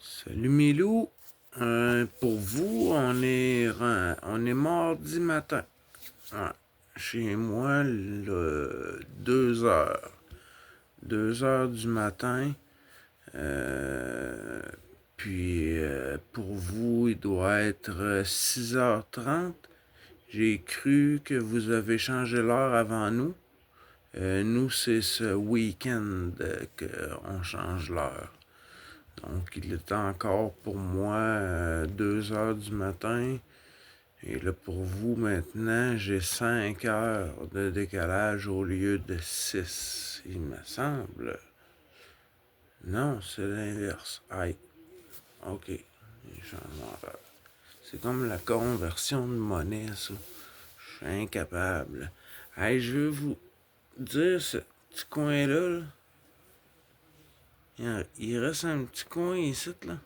Salut Milou. Pour vous, on est mardi matin. Ouais. Chez moi, 2 heures. 2 heures du matin. Euh, puis pour vous, il doit être 6h30. J'ai cru que vous avez changé l'heure avant nous. Nous, c'est ce week-end qu'on change l'heure. Donc, il est encore pour moi 2 heures du matin. Et là, pour vous, maintenant, j'ai 5 heures de décalage au lieu de 6, il me semble. Non, c'est l'inverse. Aïe. OK. C'est comme la conversion de monnaie, ça. Je suis incapable. Hey, je veux vous dire, ce petit coin-là, il reste un petit coin ici, là.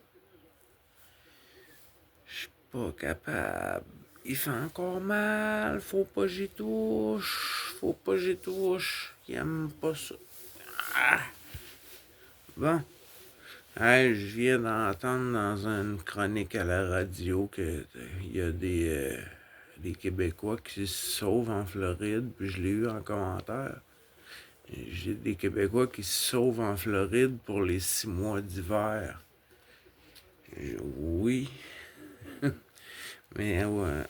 Je suis pas capable. Il fait encore mal. Faut pas que j'y touche. Faut pas que j'y touche. Il aime pas ça. Ah! Bon. Hey, je viens d'entendre dans une chronique à la radio que il y a des Québécois qui se sauvent en Floride, puis je l'ai eu en commentaire. J'ai des Québécois qui se sauvent en Floride pour les 6 mois d'hiver. Oui, mais ouais,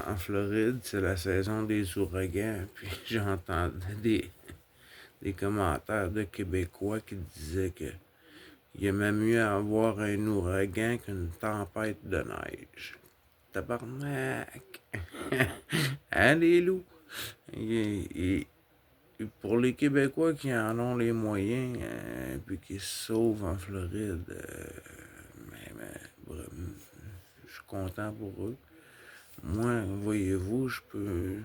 en Floride, c'est la saison des ouragans. Puis j'entendais des commentaires de Québécois qui disaient que il aimait mieux avoir un ouragan qu'une tempête de neige. Tabarnak! Hein, les loups? Et pour les Québécois qui en ont les moyens, puis qui se sauvent en Floride, bref, je suis content pour eux. Moi, voyez-vous, je peux.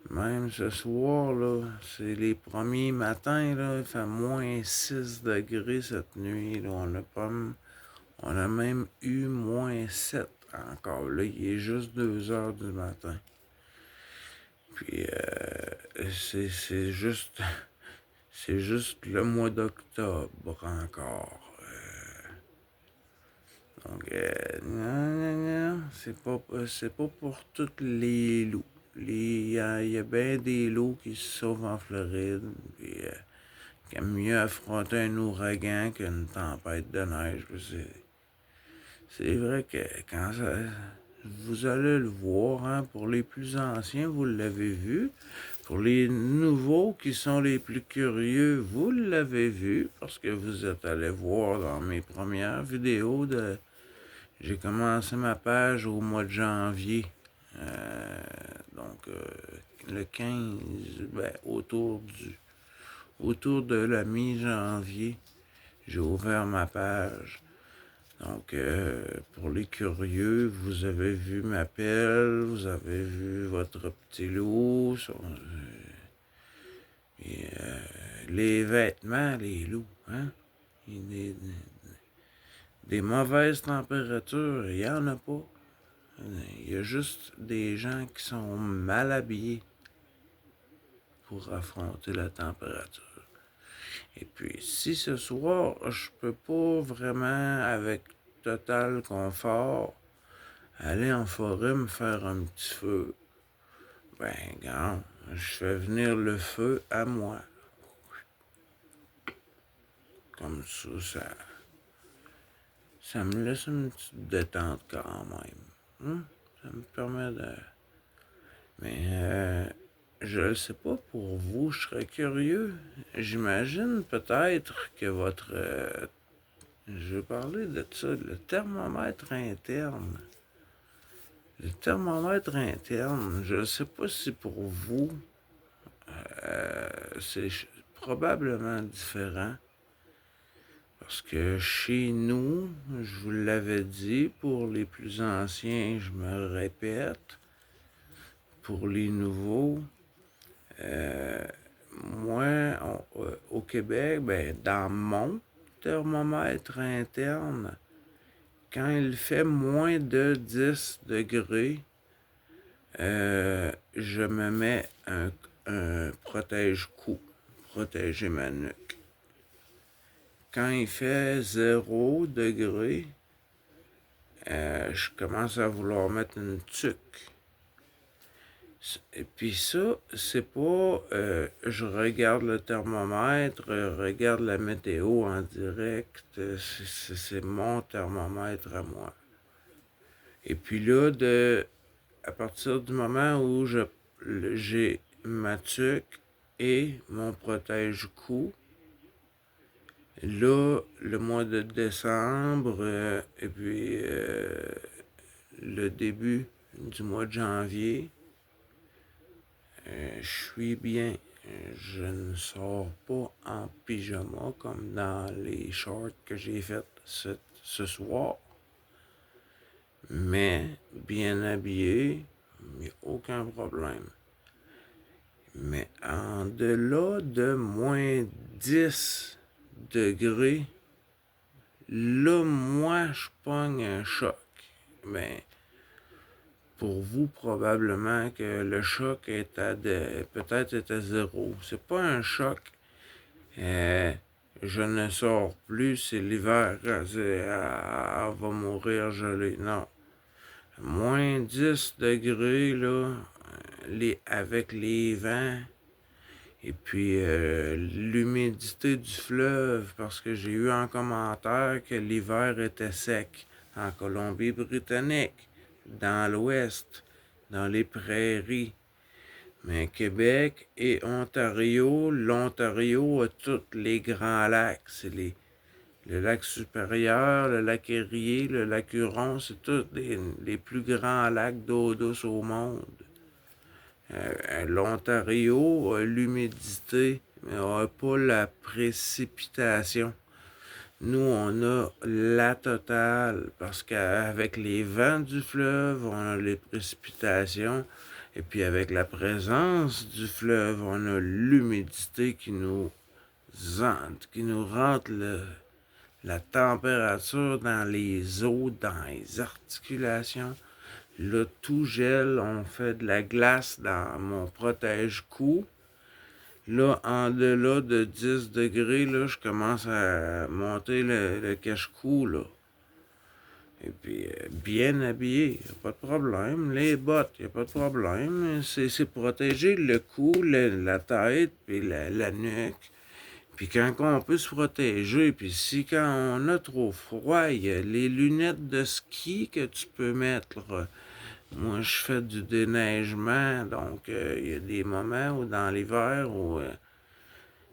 Même ce soir, là, c'est les premiers matins, là, il fait moins 6 degrés cette nuit. Là, on a même eu moins 7 encore. Là, il est juste 2 heures du matin. Puis, c'est juste. C'est juste le mois d'octobre encore. Donc, non, c'est pas pour tous les loups. Il y a bien des loups qui se sauvent en Floride, puis qui aiment mieux affronter un ouragan qu'une tempête de neige. C'est vrai que quand ça, vous allez le voir, hein, pour les plus anciens, vous l'avez vu. Pour les nouveaux qui sont les plus curieux, vous l'avez vu parce que vous êtes allé voir dans mes premières vidéos de. J'ai commencé ma page au mois de janvier. Donc, le 15, ben, autour de la mi-janvier, j'ai ouvert ma page. Donc, pour les curieux, vous avez vu ma pelle, vous avez vu votre petit loup, les vêtements, les loups, hein? Des mauvaises températures, il n'y en a pas. Il y a juste des gens qui sont mal habillés pour affronter la température. Et puis, si ce soir, je peux pas vraiment, avec total confort, aller en forêt me faire un petit feu, ben, regarde, je fais venir le feu à moi. Comme ça me laisse une petite détente quand même. Ça me permet de. Mais je ne sais pas pour vous, je serais curieux. J'imagine peut-être que votre. Je vais parler de ça, le thermomètre interne. Le thermomètre interne, je ne sais pas si pour vous, c'est probablement différent. Parce que chez nous, je vous l'avais dit, pour les plus anciens, je me répète, pour les nouveaux, moi, au Québec, ben, dans mon thermomètre interne, quand il fait moins de 10 degrés, je me mets un protège-cou, protéger ma nuque. Quand il fait 0 degré, je commence à vouloir mettre une tuque. Et puis ça, c'est pas je regarde le thermomètre, regarde la météo en direct, c'est mon thermomètre à moi. Et puis là, à partir du moment où j'ai ma tuque et mon protège-cou, là, le mois de décembre et puis le début du mois de janvier, je suis bien. Je ne sors pas en pyjama comme dans les shorts que j'ai fait ce soir. Mais bien habillé, il n'y a aucun problème. Mais en delà de -10 degrés, là, moi, je pogne un choc. Ben, pour vous, probablement que le choc est peut-être est à 0. C'est pas un choc. Je ne sors plus, c'est l'hiver, elle va mourir gelée. Non. -10 degrés, là, avec les vents, et puis l'humidité du fleuve, parce que j'ai eu en commentaire que l'hiver était sec en Colombie-Britannique, dans l'ouest, dans les prairies. Mais Québec et Ontario, l'Ontario a tous les grands lacs. C'est le lac supérieur, le lac Erie, le lac Huron, c'est tous les plus grands lacs d'eau douce au monde. L'Ontario a l'humidité, mais n'a pas la précipitation. Nous, on a la totale, parce qu'avec les vents du fleuve, on a les précipitations, et puis avec la présence du fleuve, on a l'humidité qui nous rentre la température dans les os, dans les articulations. Là, tout gèle, on fait de la glace dans mon protège-cou. Là, en delà de 10 degrés, là, je commence à monter le cache-cou, là. Et puis, bien habillé, y a pas de problème. Les bottes, y a pas de problème. C'est protéger le cou, la tête, puis la nuque. Puis quand on peut se protéger, puis si quand on a trop froid, il y a les lunettes de ski que tu peux mettre. Moi, je fais du déneigement, donc il y a des moments où dans l'hiver où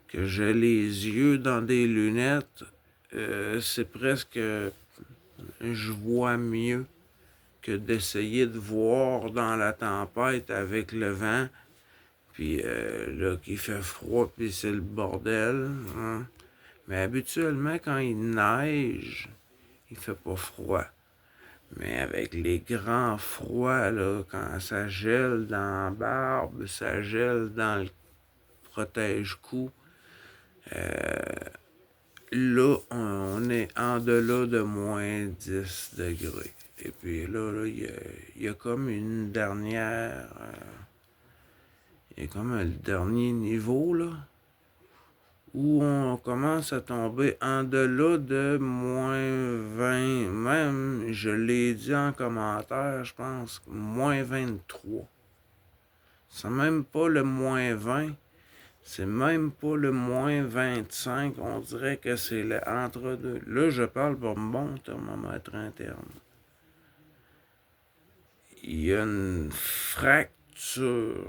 que j'ai les yeux dans des lunettes, c'est presque je vois mieux que d'essayer de voir dans la tempête avec le vent. Puis là, qu'il fait froid, puis c'est le bordel. Hein. Mais habituellement, quand il neige, il fait pas froid. Mais avec les grands froids, là, quand ça gèle dans la barbe, ça gèle dans le protège-cou, là, on est en delà de -10 degrés. Et puis là, il y a comme une dernière... il y a comme un dernier niveau, là, où on commence à tomber en delà de -20. Même, je l'ai dit en commentaire, je pense, -23. C'est même pas le -20. C'est même pas le -25. On dirait que c'est le entre-deux. Là, je parle pour mon thermomètre interne. Il y a une fracture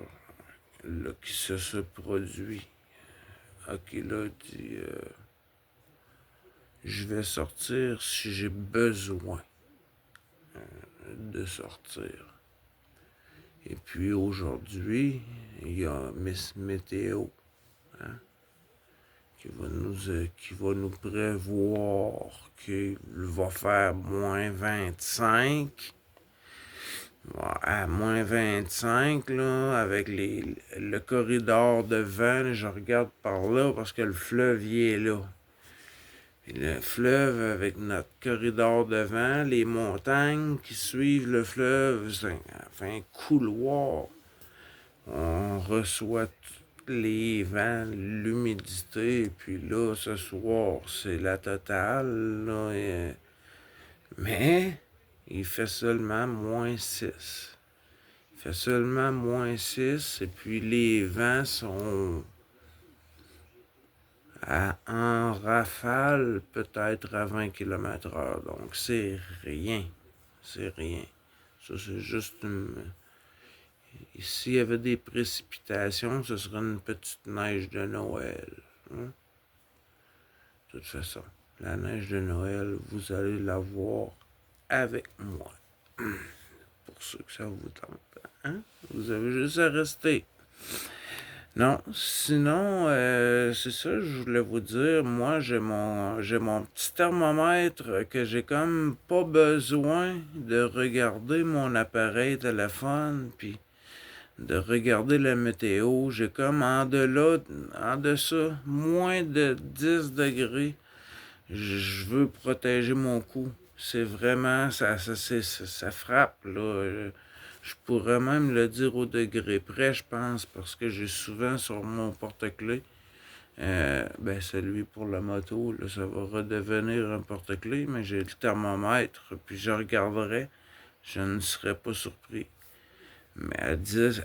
là, qui se produit. Ok, là, dit, je vais sortir si j'ai besoin de sortir. Et puis aujourd'hui, il y a Miss Météo, hein, qui va nous prévoir qu'il va faire -25. À -25, là, avec le corridor de vent, je regarde par là parce que le fleuve y est là. Et le fleuve avec notre corridor de vent, les montagnes qui suivent le fleuve, ça fait un couloir. On reçoit tous les vents, l'humidité, puis là, ce soir, c'est la totale. Là, mais il fait seulement -6. Il fait seulement -6 et puis les vents sont en rafale peut-être à 20 km/h. Donc c'est rien. C'est rien. Ça, c'est juste une... S'il y avait des précipitations, ce serait une petite neige de Noël. Hein? De toute façon, la neige de Noël, vous allez la voir avec moi. Pour ceux que ça vous tente. Hein? Vous avez juste à rester. Non, sinon, c'est ça, je voulais vous dire, moi, j'ai mon petit thermomètre que j'ai comme pas besoin de regarder mon appareil téléphone, puis de regarder la météo. J'ai comme en deçà, moins de 10 degrés. Je veux protéger mon cou. C'est vraiment, ça frappe, là. Je pourrais même le dire au degré près, je pense, parce que j'ai souvent sur mon porte-clés, celui pour la moto, là, ça va redevenir un porte-clés, mais j'ai le thermomètre, puis je regarderai, je ne serais pas surpris. Mais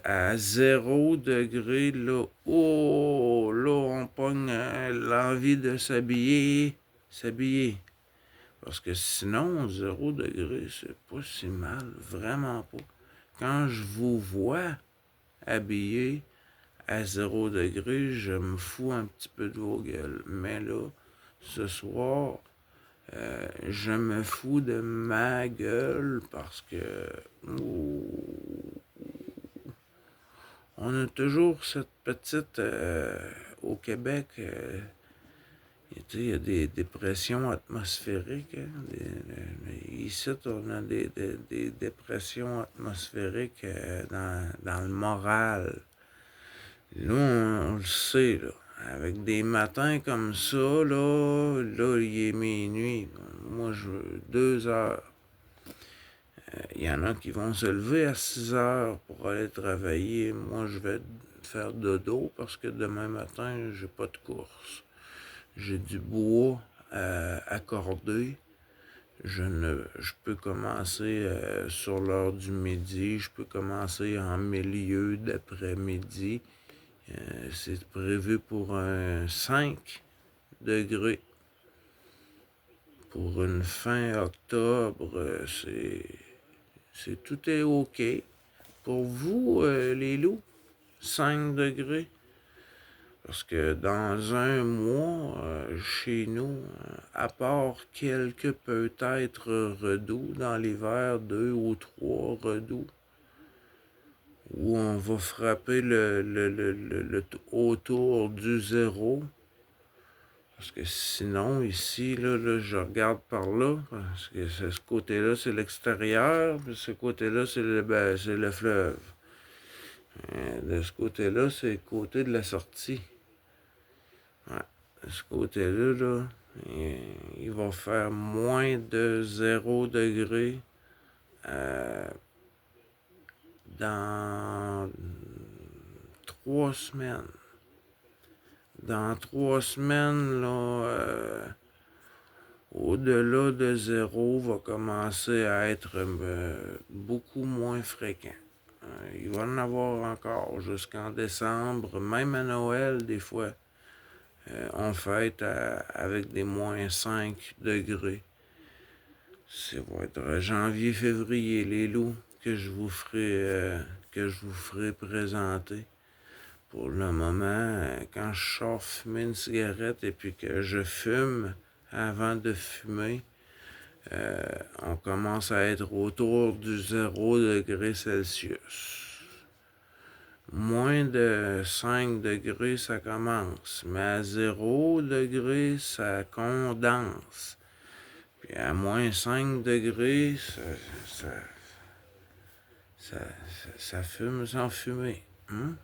à 0 degré, là, oh, là, on pogne l'envie de s'habiller. Parce que sinon, 0 degré, c'est pas si mal, vraiment pas. Quand je vous vois habillé à 0 degré, je me fous un petit peu de vos gueules. Mais là, ce soir, je me fous de ma gueule parce que on a toujours cette petite... au Québec, il y a des dépressions atmosphériques. Hein, ici, on a des dépressions atmosphériques dans le moral. Là, on le sait, là. Avec des matins comme ça, là, il est minuit. Moi, je veux 2 heures. Il y en a qui vont se lever à 6 heures pour aller travailler. Moi, je vais faire dodo parce que demain matin, j'ai pas de course. J'ai du bois à corder. Je peux commencer sur l'heure du midi. Je peux commencer en milieu d'après-midi. C'est prévu pour un 5 degrés. Pour une fin octobre, tout est OK. Pour vous, les loups, 5 degrés. Parce que dans un mois, chez nous, à part quelques peut-être redoux dans l'hiver, 2 ou 3 redoux, où on va frapper le autour du 0. Parce que sinon, ici, là, je regarde par là, parce que ce côté-là, c'est l'extérieur, puis ce côté-là, c'est le fleuve. De ce côté-là, c'est le côté de la sortie. Ouais. De ce côté-là, là, il va faire moins de 0 degré dans 3 semaines. Dans 3 semaines, là, au-delà de 0 va commencer à être beaucoup moins fréquent. Il va en avoir encore jusqu'en décembre, même à Noël, des fois. On fête avec des moins 5 degrés. Ça va être janvier-février, les loups, que je vous ferai présenter. Pour le moment, quand je sors fumer une cigarette et puis que je fume avant de fumer, on commence à être autour du 0 degré Celsius. Moins de 5 degrés, ça commence. Mais à 0 degré, ça condense. Puis à moins 5 degrés, ça fume sans fumer. Hein?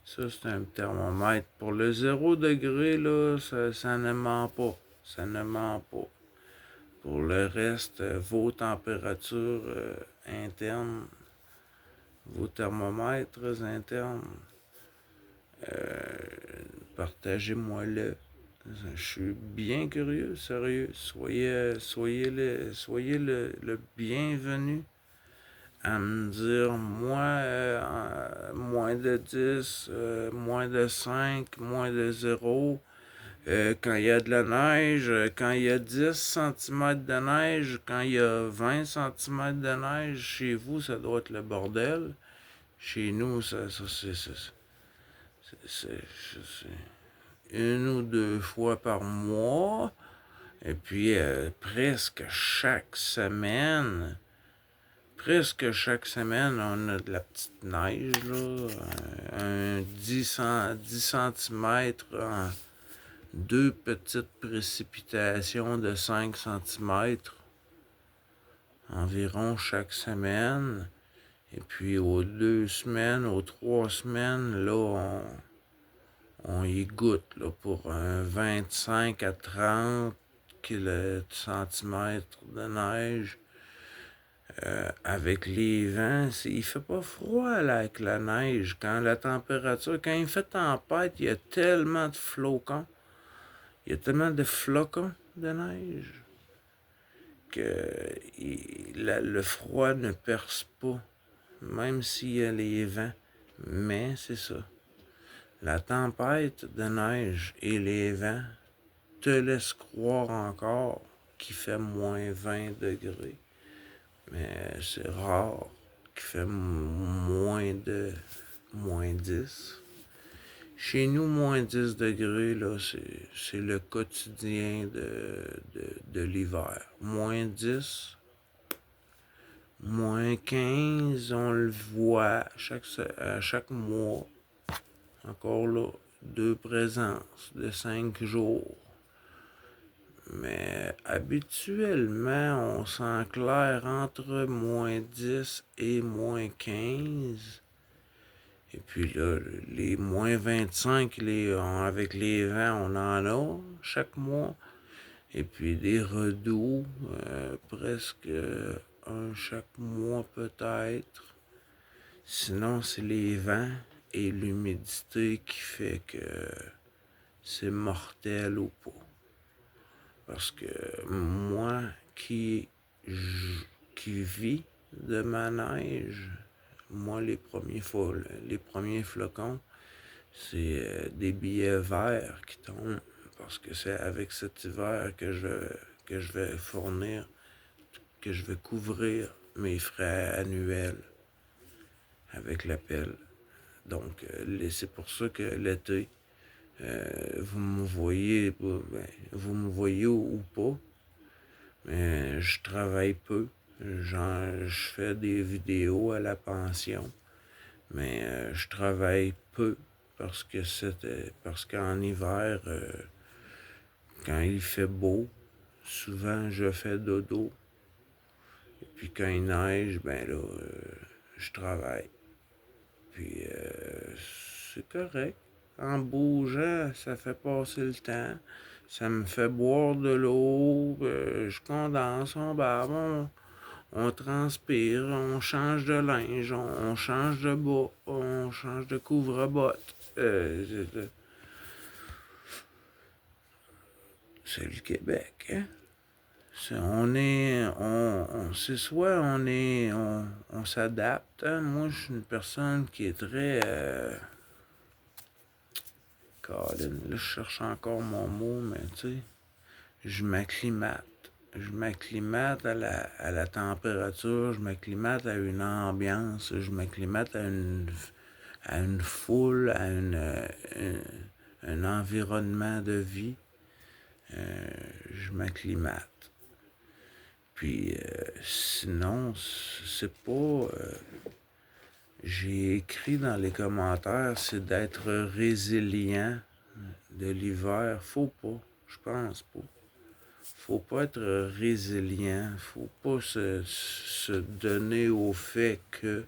Ça, c'est un thermomètre. Pour le 0 degré, là, ça ne ment pas. Ça ne ment pas. Pour le reste, vos températures internes, vos thermomètres internes, partagez-moi-le. Je suis bien curieux, sérieux. Soyez le bienvenu à me dire, moi, moins de 10, moins de 5, moins de 0. Quand il y a de la neige, quand il y a 10 cm de neige, quand il y a 20 cm de neige, chez vous, ça doit être le bordel. Chez nous, c'est une ou deux fois par mois. Et puis, presque chaque semaine, on a de la petite neige, là. Un 10 cm en deux petites précipitations de 5 cm environ chaque semaine. Et puis aux 2 semaines, aux 3 semaines, là, on y goûte là, pour un 25 à 30 centimètres de neige. Avec les vents, il fait pas froid là, avec la neige. Quand il fait tempête, il y a tellement de flocons. Il y a tellement de flocons de neige que le froid ne perce pas, même s'il y a les vents. Mais c'est ça. La tempête de neige et les vents te laissent croire encore qu'il fait moins 20 degrés. Mais c'est rare qu'il fait moins 10. Chez nous, moins 10 degrés, là, c'est le quotidien de l'hiver. Moins 10, moins 15, on le voit à chaque mois. Encore là, 2 présences de 5 jours. Mais habituellement, on s'enclaire entre moins 10 et moins 15. Et puis là, les moins 25, avec les vents, on en a chaque mois. Et puis des redoux, presque un chaque mois peut-être. Sinon, c'est les vents et l'humidité qui fait que c'est mortel ou pas. Parce que moi qui vis de ma neige, moi les premiers flocons, c'est des billets verts qui tombent. Parce que c'est avec cet hiver que je vais fournir, que je vais couvrir mes frais annuels avec la pelle. Donc, c'est pour ça que l'été, vous me voyez, vous me voyez ou pas, mais je travaille peu. Je fais des vidéos à la pension, mais je travaille peu parce qu'en hiver, quand il fait beau, souvent je fais dodo. Et puis quand il neige, ben là, je travaille. Puis c'est correct. En bougeant, ça fait passer le temps. Ça me fait boire de l'eau. Je condense, on transpire, on change de linge, on change de bas, on change de couvre-bottes. C'est le Québec, hein? C'est soit on s'adapte. Hein? Moi, je suis une personne qui est très Colin, là, je cherche encore mon mot, mais tu sais, je m'acclimate. Je m'acclimate à la température, je m'acclimate à une ambiance, je m'acclimate à une foule, un environnement de vie. Je m'acclimate. Puis sinon, c'est pas... j'ai écrit dans les commentaires, c'est d'être résilient de l'hiver. Faut pas, je pense pas. Faut pas être résilient. Faut pas se donner au fait que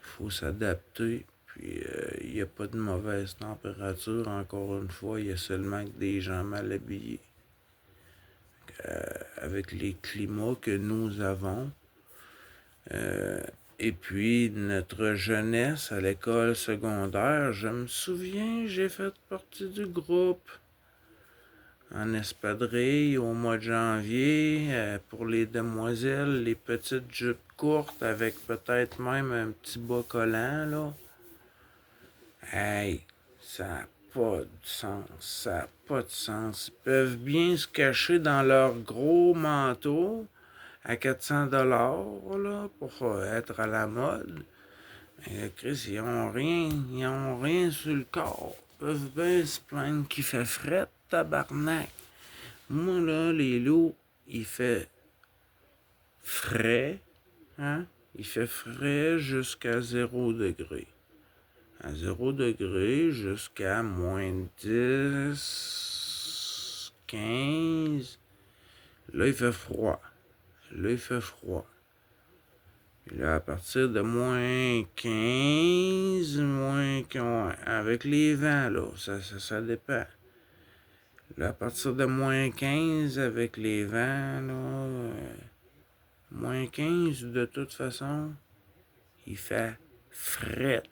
faut s'adapter. Puis il n'y a pas de mauvaise température. Encore une fois, il y a seulement que des gens mal habillés. Avec les climats que nous avons. Et puis, notre jeunesse à l'école secondaire, je me souviens, j'ai fait partie du groupe en espadrille au mois de janvier. Pour les demoiselles, les petites jupes courtes avec peut-être même un petit bas collant, là. Hey, ça n'a pas de sens, ça n'a pas de sens. Ils peuvent bien se cacher dans leur gros manteau à 400 $ là, pour être à la mode. Mais Chris, ils ont rien sur le corps. Ils peuvent bien se plaindre qu'il fait fret, tabarnak. Moi, là, les loups, il fait frais, hein? Il fait frais jusqu'à 0 degré. À 0 degré jusqu'à moins 10, 15. Là, il fait froid. Là, il fait froid. Puis là, à partir de moins 15, ouais, avec les vents, là, ça dépend. Là, à partir de moins 15, avec les vents, là, moins 15, de toute façon, il fait fret.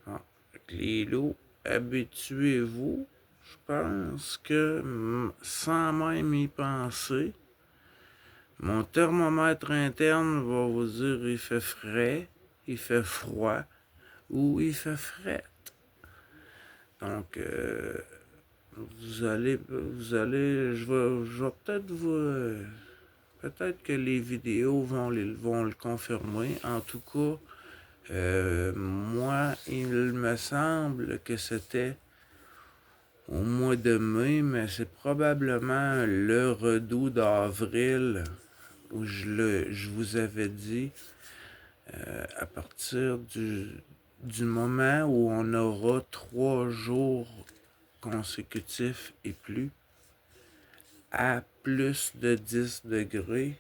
Bon, avec les loups, habituez-vous. Je pense que, sans même y penser, mon thermomètre interne va vous dire il fait frais, il fait froid ou il fait fret. Donc, je vais peut-être peut-être que les vidéos vont le confirmer. En tout cas, moi, il me semble que c'était au mois de mai, mais c'est probablement le redout d'avril où je vous avais dit, à partir du moment où on aura 3 jours consécutifs et plus, à plus de 10 degrés,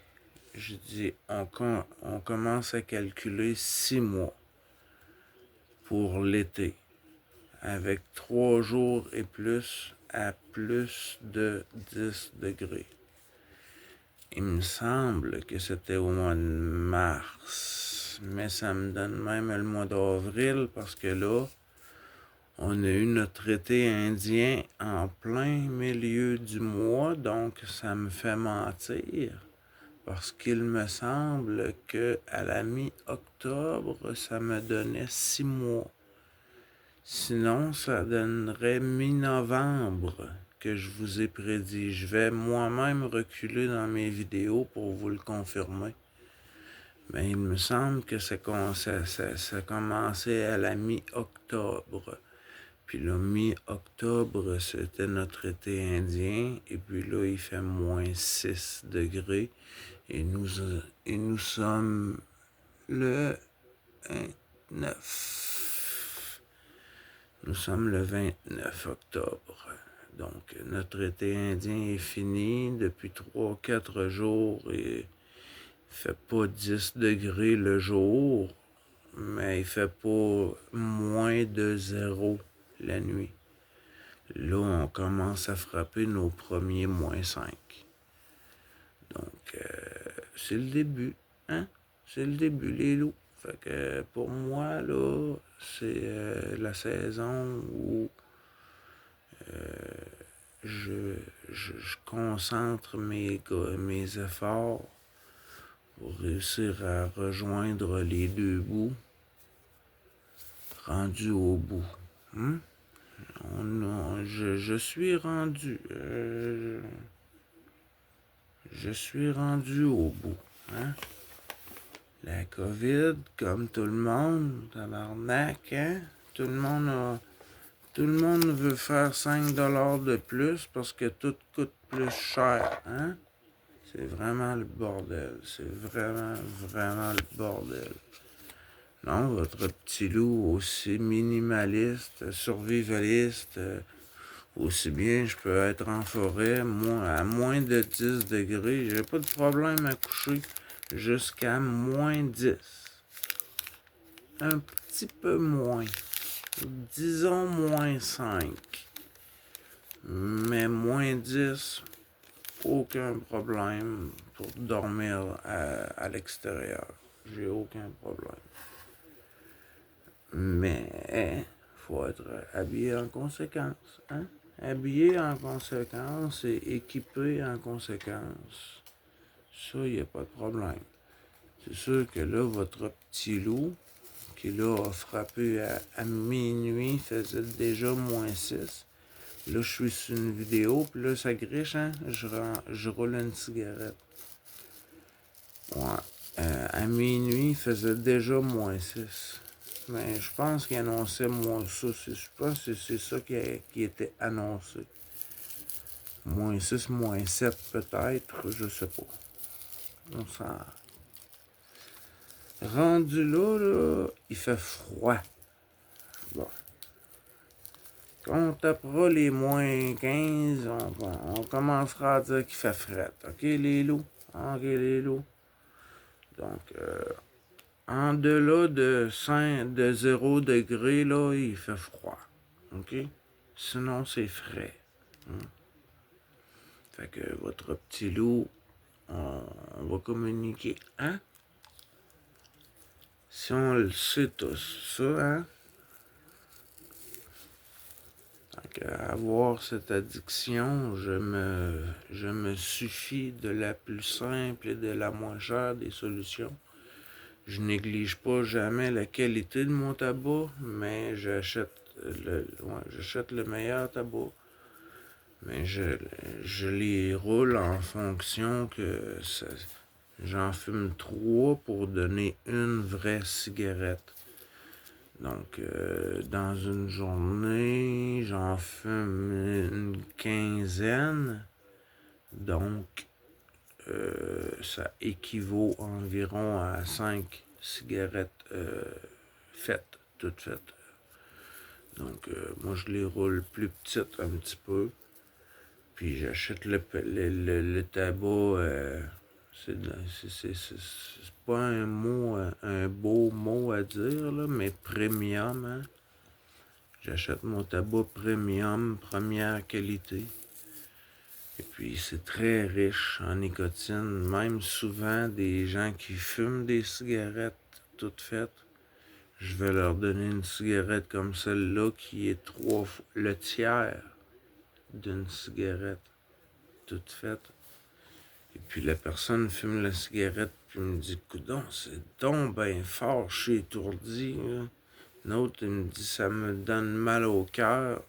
je dis, on commence à calculer 6 mois pour l'été, avec 3 jours et plus à plus de 10 degrés. Il me semble que c'était au mois de mars, mais ça me donne même le mois d'avril parce que là, on a eu notre été indien en plein milieu du mois, donc ça me fait mentir. Parce qu'il me semble que à la mi-octobre, ça me donnait 6 mois. Sinon, ça donnerait mi-novembre que je vous ai prédit. Je vais moi-même reculer dans mes vidéos pour vous le confirmer. Mais il me semble que ça commençait à la mi-octobre. Puis là, mi-octobre, c'était notre été indien. Et puis là, il fait moins 6 degrés. Et nous sommes le 29. Nous sommes le 29 octobre. Donc, notre été indien est fini depuis 3-4 jours et il fait pas 10 degrés le jour, mais il fait pas moins de 0 la nuit. Là, on commence à frapper nos premiers moins 5. Donc, c'est le début, hein? C'est le début, les loups. Fait que pour moi, là, c'est la saison où je concentre mes efforts pour réussir à rejoindre les deux bouts rendus au bout. Hein? Je suis rendu. Je suis rendu au bout. Hein? La COVID, comme tout le monde, tabarnak, hein? Tout le monde veut faire 5 $ de plus parce que tout coûte plus cher, hein? C'est vraiment le bordel. C'est vraiment, vraiment le bordel. Non, votre petit loup, aussi minimaliste, survivaliste, aussi bien je peux être en forêt, moi, à moins de 10 degrés, j'ai pas de problème à coucher jusqu'à moins 10. Un petit peu moins. Disons moins 5. Mais moins 10, aucun problème pour dormir à l'extérieur. J'ai aucun problème. Mais faut être habillé en conséquence, hein? habillé en conséquence et équipé en conséquence. Ça, il n'y a pas de problème. C'est sûr que là, votre petit loup, qui là a frappé à minuit, faisait déjà -6. Là, je suis sur une vidéo, puis là, ça griche, hein? Je roule une cigarette. Ouais. À minuit, il faisait déjà -6. Mais je pense qu'il annonçait -6. Je pense que c'est ça qui était annoncé. -6, -7 peut-être, je sais pas. On s'en... Rendu là, il fait froid. Bon. Quand on tapera les -15, on commencera à dire qu'il fait fret. OK, les loups? OK, les loups. Donc, en delà de 0 degré, là, il fait froid. OK? Sinon, c'est frais. Fait que votre petit loup, on va communiquer. Hein? Si on le sait tous, ça, hein? Donc, avoir cette addiction, je me suffis de la plus simple et de la moins chère des solutions. Je néglige pas jamais la qualité de mon tabac, mais j'achète le meilleur tabac. Mais je les roule en fonction que j'en fume 3 pour donner une vraie cigarette. Donc, dans une journée, j'en fume une quinzaine. Donc, ça équivaut environ à 5 cigarettes toutes faites. Donc, moi, je les roule plus petites un petit peu. Puis, j'achète le tabac. C'est pas un beau mot à dire, là, mais premium, hein? J'achète mon tabac premium, première qualité. Et puis, c'est très riche en nicotine. Même souvent, des gens qui fument des cigarettes toutes faites, je vais leur donner une cigarette comme celle-là qui est le tiers d'une cigarette toute faite. Et puis, la personne fume la cigarette puis me dit « Coudon, c'est donc ben fort, je suis étourdi. » L'autre, il me dit « Ça me donne mal au cœur. »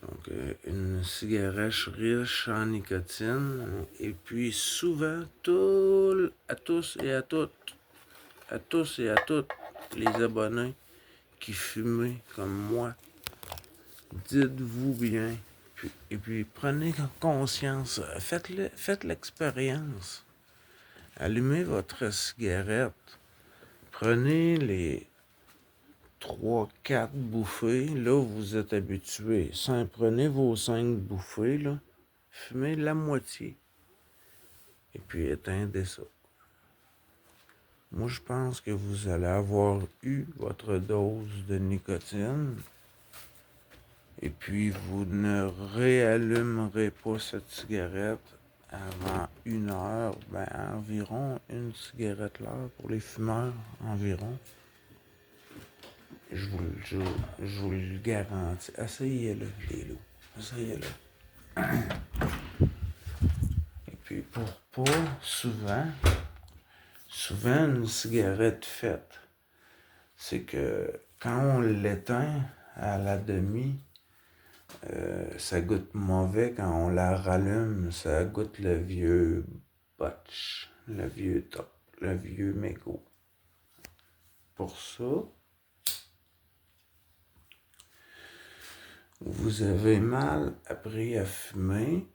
Donc, une cigarette riche en nicotine. Et puis, souvent, à tous et toutes les abonnés qui fument comme moi, dites-vous bien. Et puis, prenez conscience. Faites l'expérience. Allumez votre cigarette. Prenez les 3-4 bouffées, là, vous êtes habitué. Prenez vos 5 bouffées, là, fumez la moitié. Et puis éteindez ça. Moi, je pense que vous allez avoir eu votre dose de nicotine. Et puis, vous ne réallumerez pas cette cigarette avant 1 heure. Ben, environ une cigarette l'heure pour les fumeurs, environ. Je vous le garantis. Essayez-le, les loups. Essayez-le. Et puis, pour pas, souvent une cigarette faite, c'est que quand on l'éteint à la demi, ça goûte mauvais. Quand on la rallume, ça goûte le vieux botch, le vieux top, le vieux mégot. Pour ça, vous avez mal appris à fumer,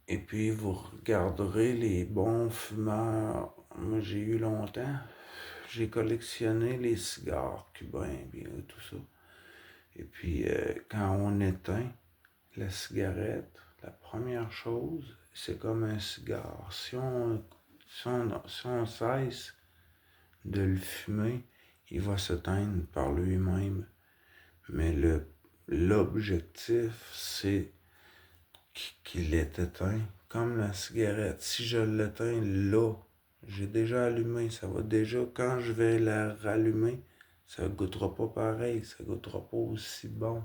et puis vous regarderez les bons fumeurs. Moi, j'ai eu longtemps, j'ai collectionné les cigares cubains, bien tout ça. Et puis, quand on éteint la cigarette, la première chose, c'est comme un cigare. Si on cesse de le fumer, il va s'éteindre par lui-même. Mais l'objectif, c'est qu'il est éteint, comme la cigarette. Si je l'éteins là, j'ai déjà allumé, ça va déjà, quand je vais la rallumer, ça goûtera pas pareil, ça goûtera pas aussi bon.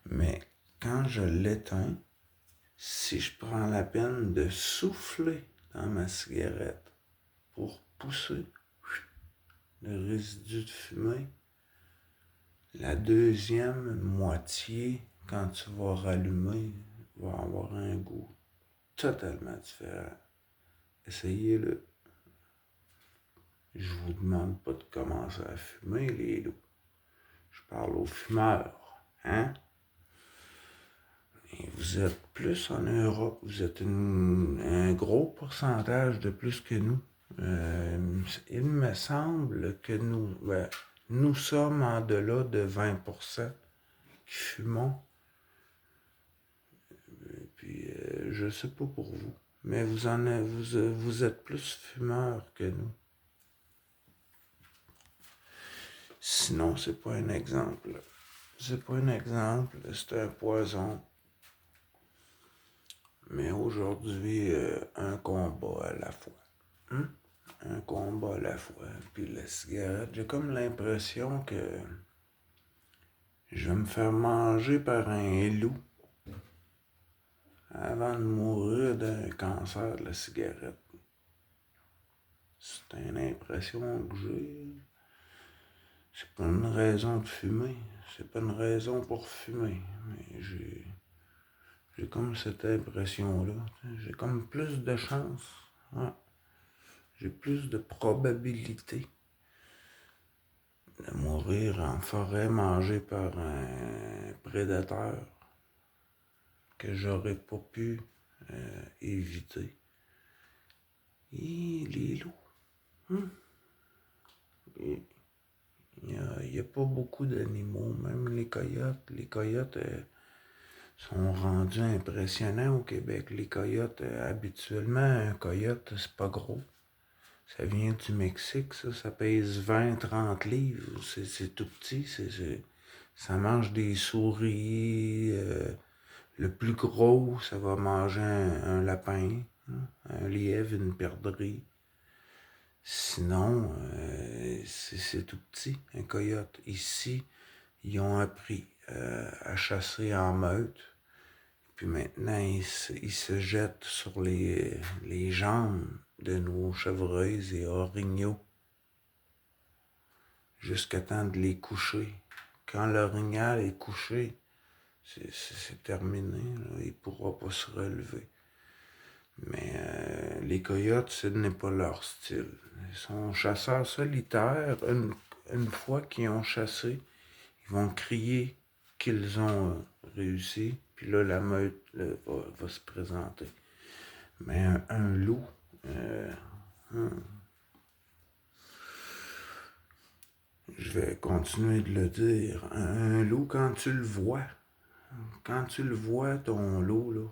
Mais quand je l'éteins, si je prends la peine de souffler dans ma cigarette pour pousser le résidu de fumée, la deuxième moitié, quand tu vas rallumer, va avoir un goût totalement différent. Essayez-le. Je vous demande pas de commencer à fumer, les loups. Je parle aux fumeurs, hein? Et vous êtes plus en Europe, vous êtes un gros pourcentage de plus que nous. Il me semble que nous sommes en delà de 20% qui fumons. Et puis, je sais pas pour vous, mais vous êtes plus fumeurs que nous. Sinon, c'est pas un exemple. C'est pas un exemple, c'est un poison. Mais aujourd'hui, un combat à la fois. Un combat à la fois. Puis la cigarette, j'ai comme l'impression que je vais me faire manger par un loup avant de mourir d'un cancer de la cigarette. C'est une impression que j'ai. C'est pas une raison de fumer. C'est pas une raison pour fumer. Mais j'ai comme cette impression-là. J'ai comme plus de chance. Ouais. J'ai plus de probabilité de mourir en forêt mangé par un prédateur que j'aurais pas pu éviter. Et les loups. Il n'y a pas beaucoup d'animaux, même les coyotes. Les coyotes sont rendus impressionnants au Québec. Les coyotes, habituellement, un coyote, c'est pas gros. Ça vient du Mexique, ça pèse 20-30 livres. C'est tout petit. Ça mange des souris. Le plus gros, ça va manger un lapin, un lièvre, une perdrix. Sinon, c'est tout petit, un coyote. Ici, ils ont appris à chasser en meute. Puis maintenant, ils se jettent sur les jambes de nos chevreuils et orignaux jusqu'à temps de les coucher. Quand l'orignal est couché, c'est terminé. Là. Il ne pourra pas se relever. Mais les coyotes, ce n'est pas leur style. Ils sont chasseurs solitaires. Une fois qu'ils ont chassé, ils vont crier qu'ils ont réussi. Puis là, la meute va se présenter. Mais un loup, je vais continuer de le dire. Un loup, quand tu le vois, ton loup, là,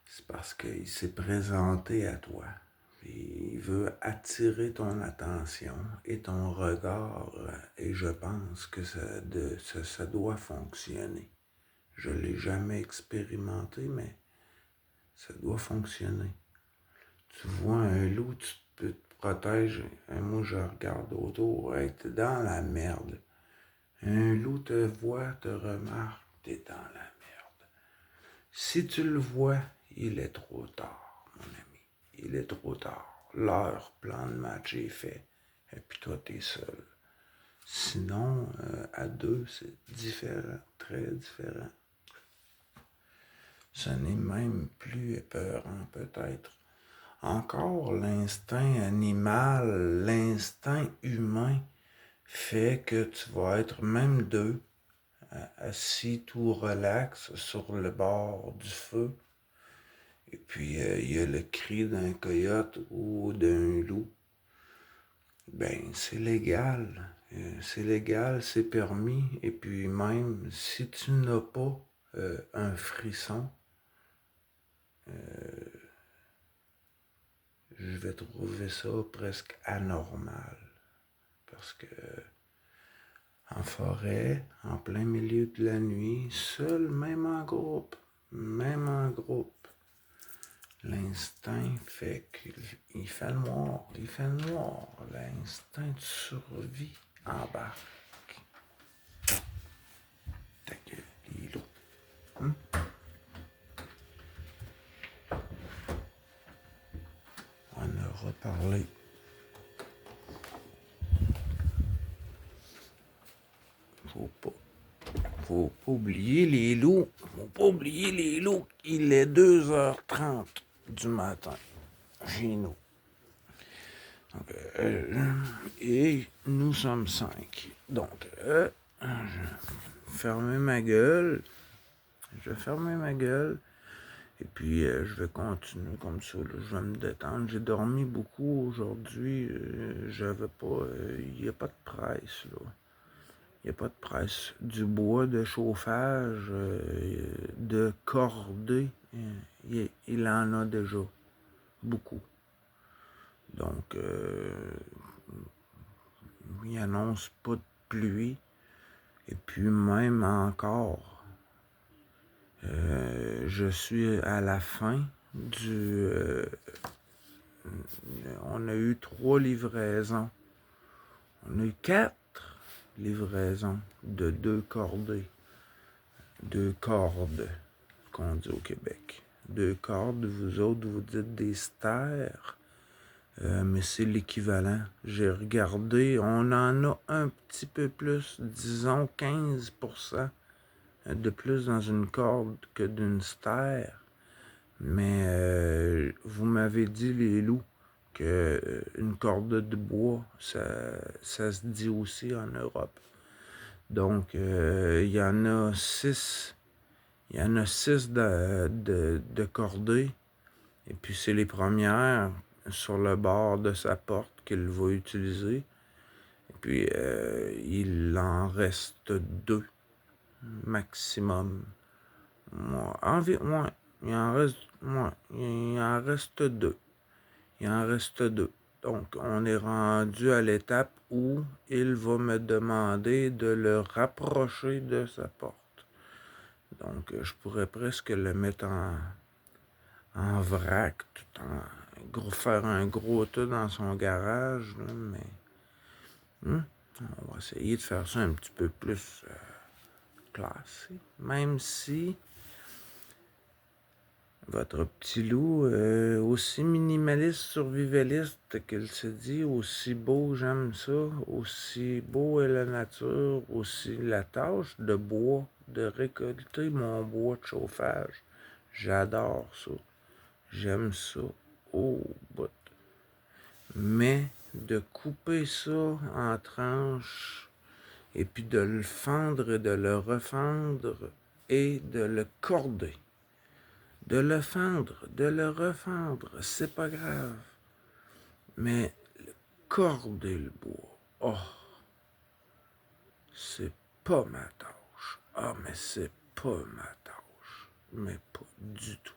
c'est parce qu'il s'est présenté à toi. Puis il veut attirer ton attention et ton regard. Et je pense que ça doit fonctionner. Je ne l'ai jamais expérimenté, mais ça doit fonctionner. Tu vois un loup, tu peux te protéger. Moi, je regarde autour, hey, t'es dans la merde. Un loup te voit, te remarque, t'es dans la merde. Si tu le vois, il est trop tard, mon ami. Il est trop tard. Leur plan de match est fait. Et puis toi, t'es seul. Sinon, à deux, c'est différent, très différent. Ce n'est même plus épeurant, peut-être. Encore l'instinct animal, l'instinct humain fait que tu vas être même deux, assis tout relax sur le bord du feu. Et puis il y a le cri d'un coyote ou d'un loup. Ben, c'est légal. C'est permis. Et puis même si tu n'as pas un frisson, je vais trouver ça presque anormal. Parce que en forêt, en plein milieu de la nuit, seul, même en groupe, l'instinct fait qu'il fait noir, l'instinct de survie embarque. Ta gueule, les loups. Hum? On a reparlé. Faut pas oublier les loups. Faut pas oublier les loups. Il est 2h30 du matin chez nous. Donc, et nous sommes 5. Donc, je vais fermer ma gueule. Et puis, je vais continuer comme ça. Là. Je vais me détendre. J'ai dormi beaucoup aujourd'hui. J'avais pas... Il n'y a pas de presse, là. Il n'y a pas de presse. Du bois de chauffage, de cordée, il en a déjà beaucoup. Donc, il annonce pas de pluie. Et puis même encore, je suis à la fin du... on a eu 3 livraisons. On a eu 4 livraisons de 2 cordées. 2 cordes, qu'on dit au Québec. 2 cordes, vous autres, vous dites des stères. Mais c'est l'équivalent. J'ai regardé, on en a un petit peu plus, disons 15% de plus dans une corde que d'une stère. Mais vous m'avez dit, les loups, qu'une corde de bois, ça se dit aussi en Europe. Donc, il y en a 6. Il y en a 6 de cordées. Et puis, c'est les premières sur le bord de sa porte qu'il va utiliser. Et puis, il en reste 2 maximum. Environ, il en reste 2. Il en reste 2. Donc, on est rendu à l'étape où il va me demander de le rapprocher de sa porte. Donc, je pourrais presque le mettre en vrac, tout en faire un gros tas dans son garage, là, mais on va essayer de faire ça un petit peu plus classé. Même si votre petit loup, aussi minimaliste, survivaliste qu'il se dit, aussi beau, j'aime ça, aussi beau est la nature, aussi la tâche de bois, de récolter mon bois de chauffage. J'adore ça. J'aime ça au bout. Mais de couper ça en tranches et puis de le fendre et de le refendre et de le corder. De le fendre, de le refendre, c'est pas grave. Mais corder le bois, oh, c'est pas ma tâche. Ah, mais c'est pas ma tâche. Mais pas du tout.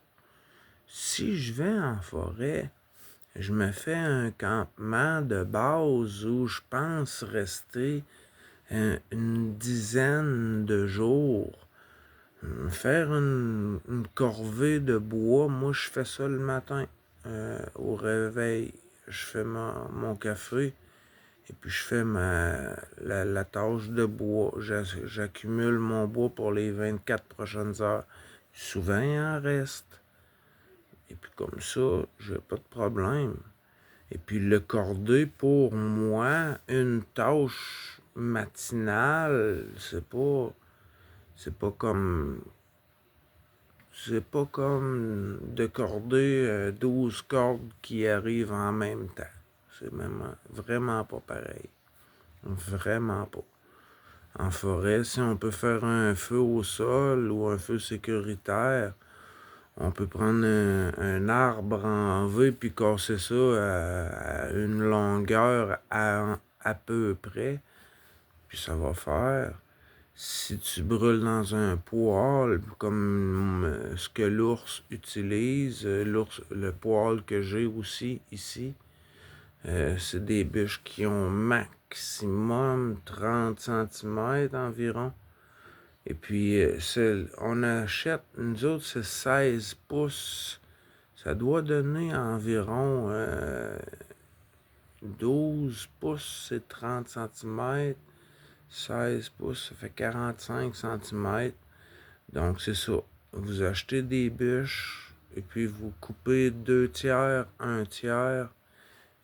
Si je vais en forêt, je me fais un campement de base où je pense rester une dizaine de jours. Faire une corvée de bois, moi je fais ça le matin au réveil. Je fais mon café et puis je fais la tâche de bois. J'accumule mon bois pour les 24 prochaines heures. Souvent il en reste. Et puis comme ça, j'ai pas de problème. Et puis le corder, pour moi, une tâche matinale, c'est pas comme de corder 12 cordes qui arrivent en même temps. C'est même vraiment pas pareil. Vraiment pas. En forêt, si on peut faire un feu au sol ou un feu sécuritaire, on peut prendre un arbre en V puis casser ça à une longueur à peu près. Puis ça va faire. Si tu brûles dans un poêle, comme ce que l'ours utilise, le poêle que j'ai aussi ici, c'est des bûches qui ont maximum 30 cm environ. Et puis, on achète, nous autres, c'est 16 pouces. Ça doit donner environ 12 pouces, c'est 30 cm. 16 pouces, ça fait 45 centimètres. Donc, c'est ça. Vous achetez des bûches, et puis vous coupez 2 tiers, 1 tiers.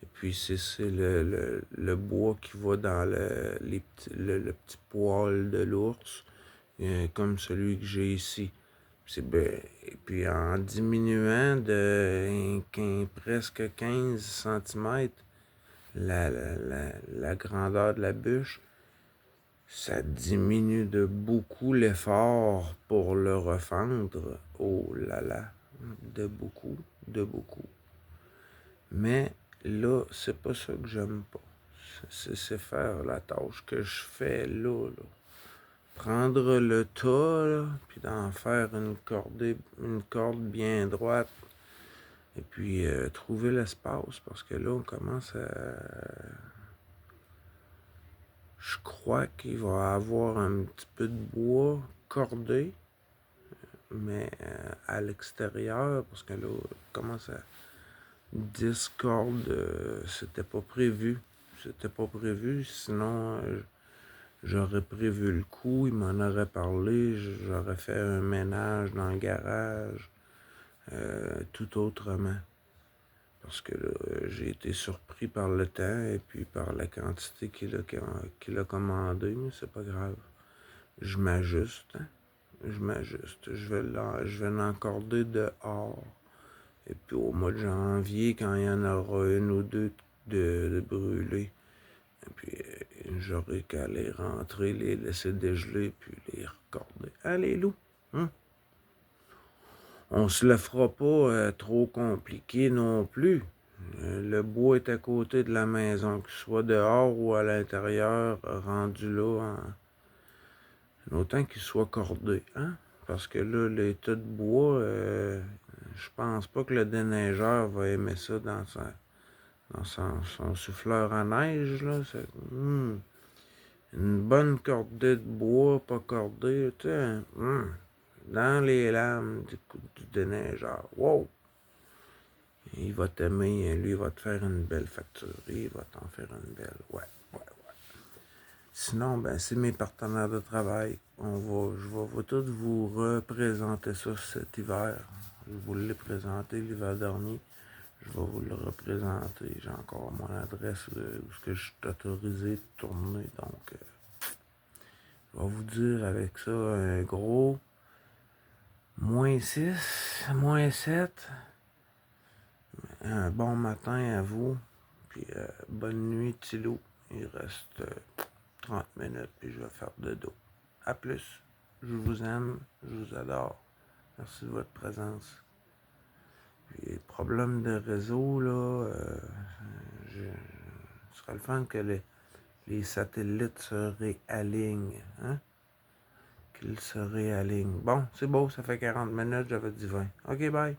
Et puis, c'est le bois qui va dans le petit poil de l'ours, comme celui que j'ai ici. Et puis, en diminuant de presque 15 centimètres la grandeur de la bûche, ça diminue de beaucoup l'effort pour le refendre. Oh là là, de beaucoup, de beaucoup. Mais là, c'est pas ça que j'aime pas. C'est faire la tâche que je fais là. Prendre le tas, là, puis d'en faire une corde bien droite. Et puis trouver l'espace, parce que là, on commence à... Je crois qu'il va y avoir un petit peu de bois cordé, mais à l'extérieur, parce que là, on commence à 10 cordes, c'était pas prévu. C'était pas prévu, sinon j'aurais prévu le coup, il m'en aurait parlé, j'aurais fait un ménage dans le garage, tout autrement. Parce que là, j'ai été surpris par le temps et puis par la quantité qu'il a commandé, mais c'est pas grave. Je m'ajuste, hein? Je m'ajuste. Je vais l'encorder dehors. Et puis au mois de janvier, quand il y en aura une ou deux de brûlés, et puis j'aurai qu'à les rentrer, les laisser dégeler, puis les recorder. Allez, loup! Hein? On se le fera pas trop compliqué non plus. Le bois est à côté de la maison, que ce soit dehors ou à l'intérieur, rendu là, autant qu'il soit cordé, hein? Parce que là, les tas de bois, je pense pas que le déneigeur va aimer ça dans son souffleur à neige, là. Une bonne cordée de bois, pas cordée, tu sais, dans les lames du déneigeur. Wow! Il va t'aimer, lui, il va te faire une belle facture, il va t'en faire une belle, ouais. Sinon, ben, c'est mes partenaires de travail. Je vais tous vous représenter ça cet hiver. Je vous l'ai présenté l'hiver dernier. Je vais vous le représenter. J'ai encore mon adresse où je suis autorisé de tourner. Donc, je vais vous dire avec ça un gros -6, -7. Un bon matin à vous. Puis bonne nuit, petit loup. Il reste 30 minutes, puis je vais faire de dos. À plus. Je vous aime, je vous adore. Merci de votre présence. Puis, problème de réseau, là, ce serait le fun que les satellites se réalignent. Hein? Qu'ils se réalignent. Bon, c'est beau, ça fait 40 minutes, j'avais dit 20. OK, bye.